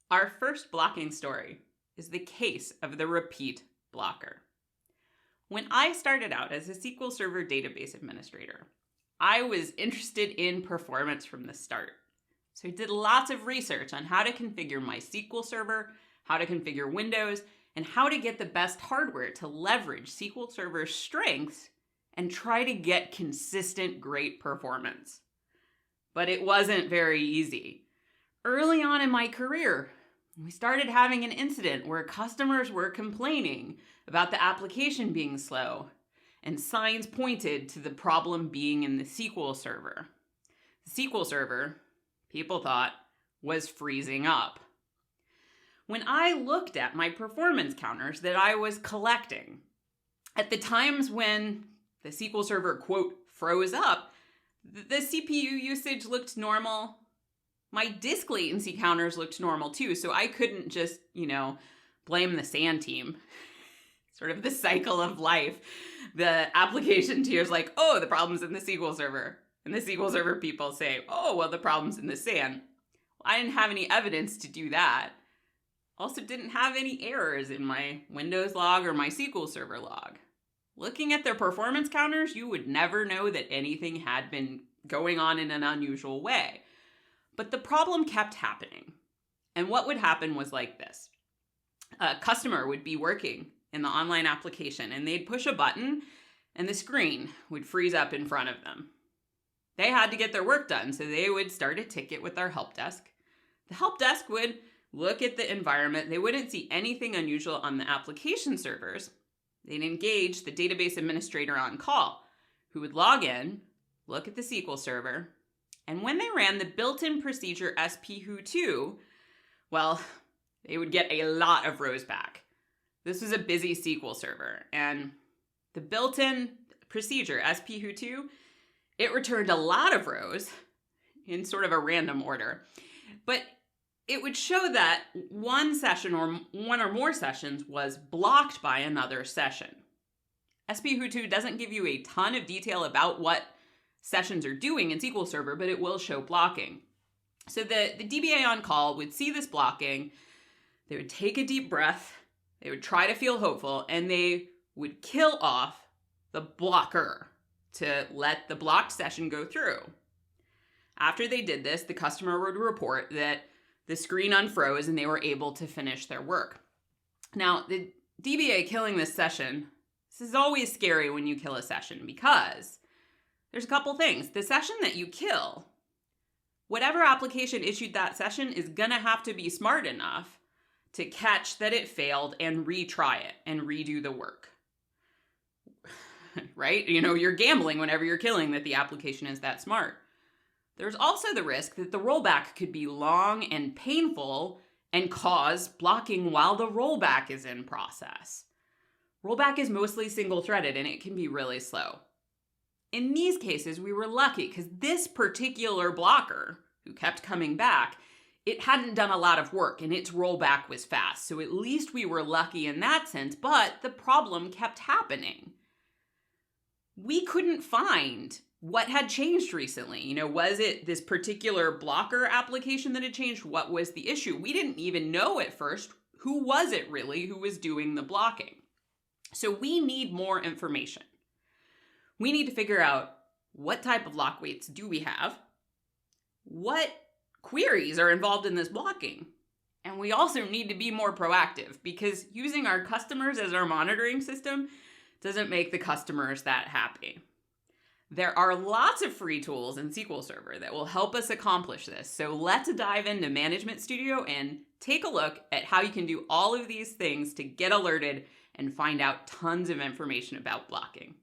Our first blocking story is the case of the repeat blocker. When I started out as a SQL Server database administrator, I was interested in performance from the start. So I did lots of research on how to configure my SQL Server, how to configure Windows, and how to get the best hardware to leverage SQL Server's strengths and try to get consistent great performance. But it wasn't very easy. Early on in my career, we started having an incident where customers were complaining about the application being slow, and signs pointed to the problem being in the SQL Server. The SQL Server, people thought, was freezing up. When I looked at my performance counters that I was collecting, at the times when the SQL Server, quote, froze up, the CPU usage looked normal. My disk latency counters looked normal too, so I couldn't just, blame the SAN team. Sort of the cycle of life. The application tier's like, oh, the problem's in the SQL Server. And the SQL Server people say, oh, well, the problem's in the SAN. Well, I didn't have any evidence to do that. Also didn't have any errors in my Windows log or my SQL Server log. Looking at their performance counters, you would never know that anything had been going on in an unusual way. But the problem kept happening. And what would happen was like this. A customer would be working in the online application and they'd push a button and the screen would freeze up in front of them. They had to get their work done, so they would start a ticket with our help desk. The help desk would look at the environment. They wouldn't see anything unusual on the application servers. They'd engage the database administrator on call, who would log in, look at the SQL Server, and when they ran the built-in procedure SP-who2, well, they would get a lot of rows back. This was a busy SQL Server, and the built-in procedure SP-who2, it returned a lot of rows in sort of a random order, but it would show that one session or one or more sessions was blocked by another session. SP-who2 doesn't give you a ton of detail about what sessions are doing in SQL Server, but it will show blocking. So the DBA on call would see this blocking, they would take a deep breath, they would try to feel hopeful, and they would kill off the blocker to let the blocked session go through. After they did this, the customer would report that the screen unfroze and they were able to finish their work. Now, the DBA killing this session, this is always scary when you kill a session because there's a couple things. The session that you kill, whatever application issued that session is gonna have to be smart enough to catch that it failed and retry it and redo the work. Right? You're gambling whenever you're killing that the application is that smart. There's also the risk that the rollback could be long and painful and cause blocking while the rollback is in process. Rollback is mostly single-threaded and it can be really slow. In these cases, we were lucky because this particular blocker, who kept coming back, it hadn't done a lot of work and its rollback was fast. So at least we were lucky in that sense, but the problem kept happening. We couldn't find what had changed recently. Was it this particular blocker application that had changed? What was the issue? We didn't even know at first who was it really who was doing the blocking. So we need more information. We need to figure out what type of lock weights do we have, what queries are involved in this blocking, and we also need to be more proactive because using our customers as our monitoring system doesn't make the customers that happy. There are lots of free tools in SQL Server that will help us accomplish this. So let's dive into Management Studio and take a look at how you can do all of these things to get alerted and find out tons of information about blocking.